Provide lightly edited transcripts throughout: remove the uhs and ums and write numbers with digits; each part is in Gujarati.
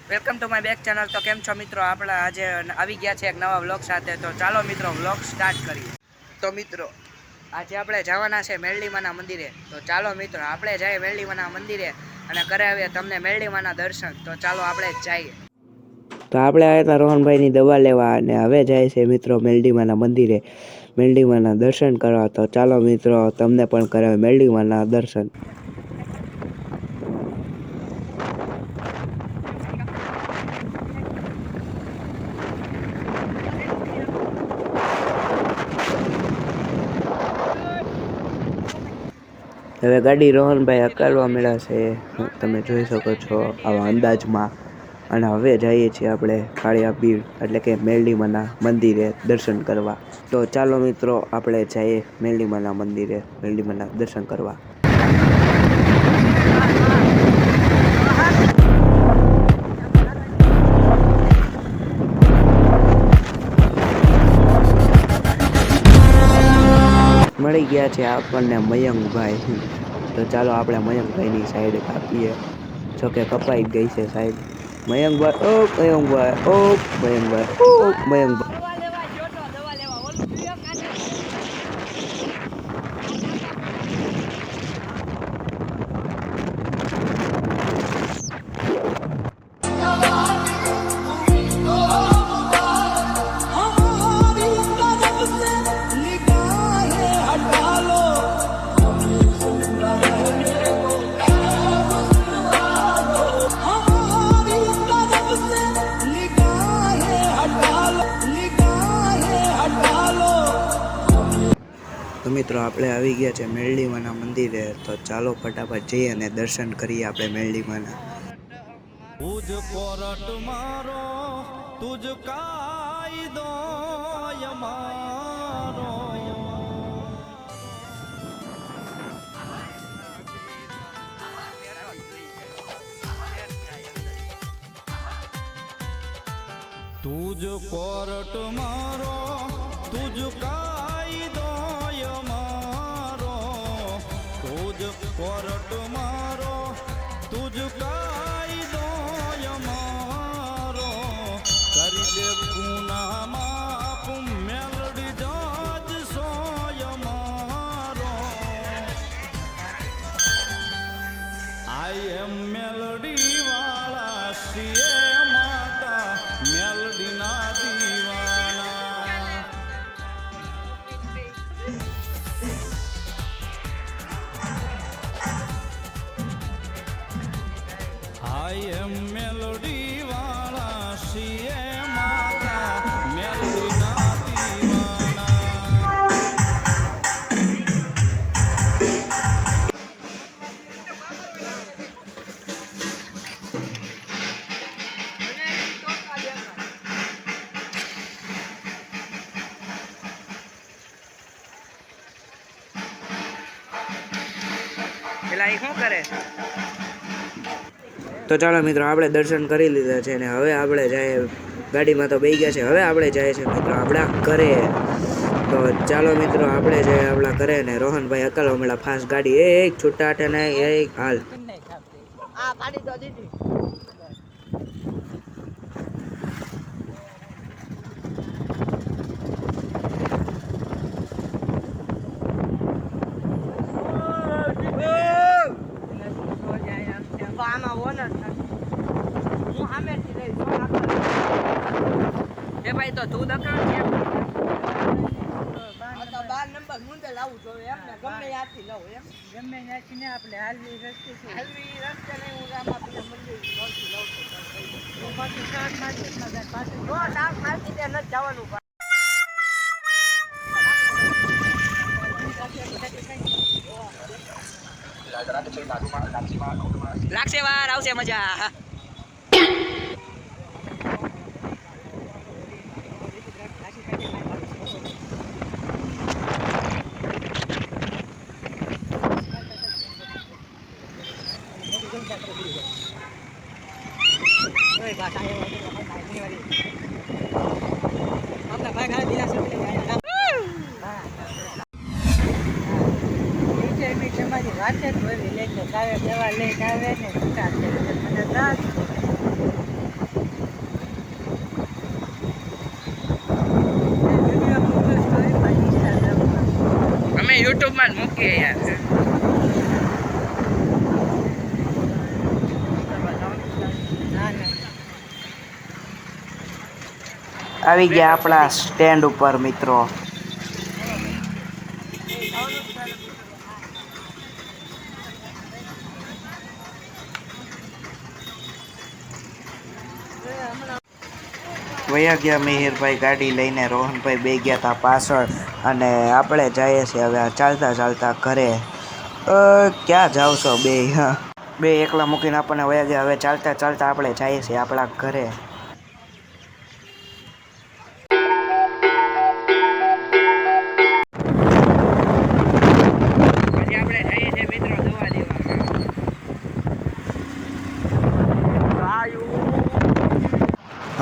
Welcome to my back channel. તો કેમ છો મિત્રો? આપણે આજે આવી ગયા છે એક નવા વ્લોગ સાથે। તો ચાલો મિત્રો વ્લોગ સ્ટાર્ટ કરીએ। તો મિત્રો આજે આપણે જવાના છે મેરડીમાના મંદિરે। તો ચાલો મિત્રો આપણે જઈએ મેરડીમાના મંદિરે અને કરાવીએ તમને મેરડીમાના દર્શન। તો ચાલો આપણે જઈએ। તો આપણે આવ્યા હતા રોહનભાઈની દવા લેવા અને હવે જાય છે મિત્રો મેરડીમાના મંદિરે મેરડીમાના દર્શન કરવા। તો ચાલો મિત્રો તમને પણ કરાવે મેરડીમાના દર્શન। હવે ગાડી રોહનભાઈ હકાલવા મળ્યા છે, તમે જોઈ શકો છો આવા અંદાજમાં। અને હવે જઈએ છીએ આપણે કાળિયા પીર એટલે કે મેરડીમાના મંદિરે દર્શન કરવા। તો ચાલો મિત્રો આપણે જઈએ મેરડીમાના મંદિરે મેરડીમાના દર્શન કરવા। મળી ગયા છે આપણને મયંકભાઈ। તો ચાલો આપણે મયંકભાઈની સાઈડ કાપીએ, જોકે કપાઈ ગઈ છે સાઈડ। મયંકભાઈ ઓ મયંકભાઈ ઓ મયંકભાઈ ઓ મયંકભાઈ। તો મિત્રો આપણે આવી ગયા છે મેરડીમાના મંદિરે। તો ચાલો ફટાફટ જઈએ અને દર્શન કરીએ આપણે મેરડીમાના। તુજ કોરટ મારો તુજ કાયદો યમારો તુજ કોરટ મારો તુજ કાયદો યમારો તુજ કોરટ મારો તુજ કાયદો યમારો કરી દે ગુના માફ મેલડી જાજ સોયમારો આઈ એમ મેલડી વાળા સીએ માતા મેલડી ના દીવાના આઈ એમ મેલોડી વાળા સીએ માતા મેલોડી ના દીવાના। પેલા એ શું કરે? તો ચાલો મિત્રો આપણે દર્શન કરી લીધા છે અને હવે આપણે જાય ગાડીમાં તો બેસી ગયા છે। હવે આપણે જાય છે મિત્રો આપણા ઘરે। તો ચાલો મિત્રો આપણે જઈએ આપણા ઘરે ને રોહનભાઈ હકાલવા મળ્યા ફાસ્ટ ગાડી। એક છૂટા હાટે નહીં એક હાલ। એ ભાઈ તો તું દકાણ છે? બાર નંબર મુંડે લાવું જોઈએ એમ ને ગમે ત્યાંથી લઉં એમ ગમે ત્યાંથી ને આપણે હાલવી રસ્તે નહીં હું આમાં પેલા મંદિર નોથી લઉં છું પાછું શાક માર્કેટમાં જાય પાછું શાક માર્કેટે નથી જવાનું લાગશે વાર આવશે મજા। વાત જ હોય એટલે કાવે દવા લઈને આવે ને છૂટા છે મને દાદ યુટ્યુબમાં જ મૂકીએ યાર. આવી ગયા આપણા સ્ટેન્ડ ઉપર મિત્રો. વયા ગયા મિહિરભાઈ ગાડી લઈને, રોહનભાઈ બે ગયા હતા પાછળ અને આપણે જઈએ છીએ હવે ચાલતા ચાલતા ઘરે. ક્યાં જાવ છો બે? બે એકલા મૂકીને આપણને વયા ગયા. હવે ચાલતા ચાલતા આપણે જઈએ છીએ આપણા ઘરે. આજે આપણે જઈએ છીએ મિત્રો દવા દેવા.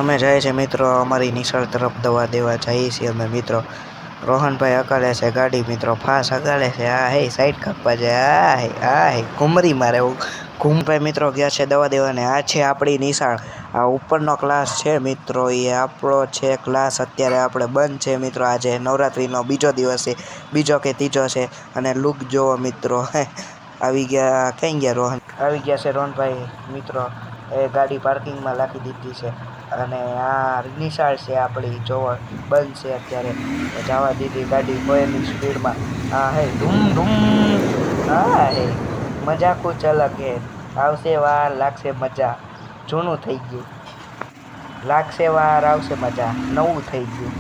અમે જઈએ છીએ મિત્રો અમારી નિશાળ તરફ દવા દેવા જઈએ છીએ અમે મિત્રો. રોહનભાઈ હકાલે છે ગાડી મિત્રો, ફાસ હકાલે છે. આ હે સાઈડ કાપવા જાય. આ હે ઘુમરી મારે ઘૂમભાઈ મિત્રો ગયા છે દવા દેવાને. આ છે આપણી નિશાળ. આ ઉપરનો ક્લાસ છે મિત્રો, એ આપણો છે ક્લાસ. અત્યારે આપણે બંધ છે મિત્રો. આજે નવરાત્રિનો બીજો દિવસ છે, બીજો કે ત્રીજો છે. અને લુક જોવો મિત્રો. આવી ગયા. ક્યાં ગયા રોહન? આવી ગયા છે રોહનભાઈ મિત્રો. એ ગાડી પાર્કિંગમાં રાખી દીધી છે અને આ નિશાળ છે આપણી. જોવો બંધ છે અત્યારે, જવા દીધી ગાડી કોઈની સ્પીડમાં. હા હે ધૂમ ધૂમ. હા હે મજા કુછ અલગ હે. આવશે વાર લાગશે મજા. જૂનું થઈ ગયું. લાગશે વાર આવશે મજા. નવું થઈ ગયું.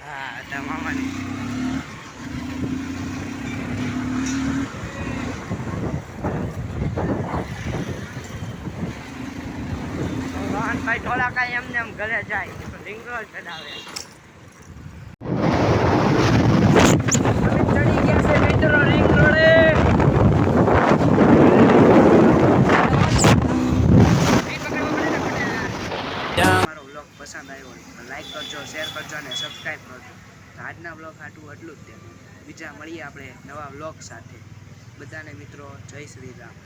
હા તમામાની રોહનભાઈ થોડા કાંઈ એમને એમ ઘરે જાય તો રિંગ રોડ ચડાવે. ચડી ગયા છે મિત્રો રિંગ રોડે. મારો બ્લોગ પસંદ આવ્યો હોય તો લાઈક કરજો, શેર કરજો અને સબસ્ક્રાઈબ કરજો. તો આજના બ્લોગ આટલું એટલું જ તે. બીજા મળીએ આપણે નવા બ્લોગ સાથે. બધાને મિત્રો જય શ્રી રામ.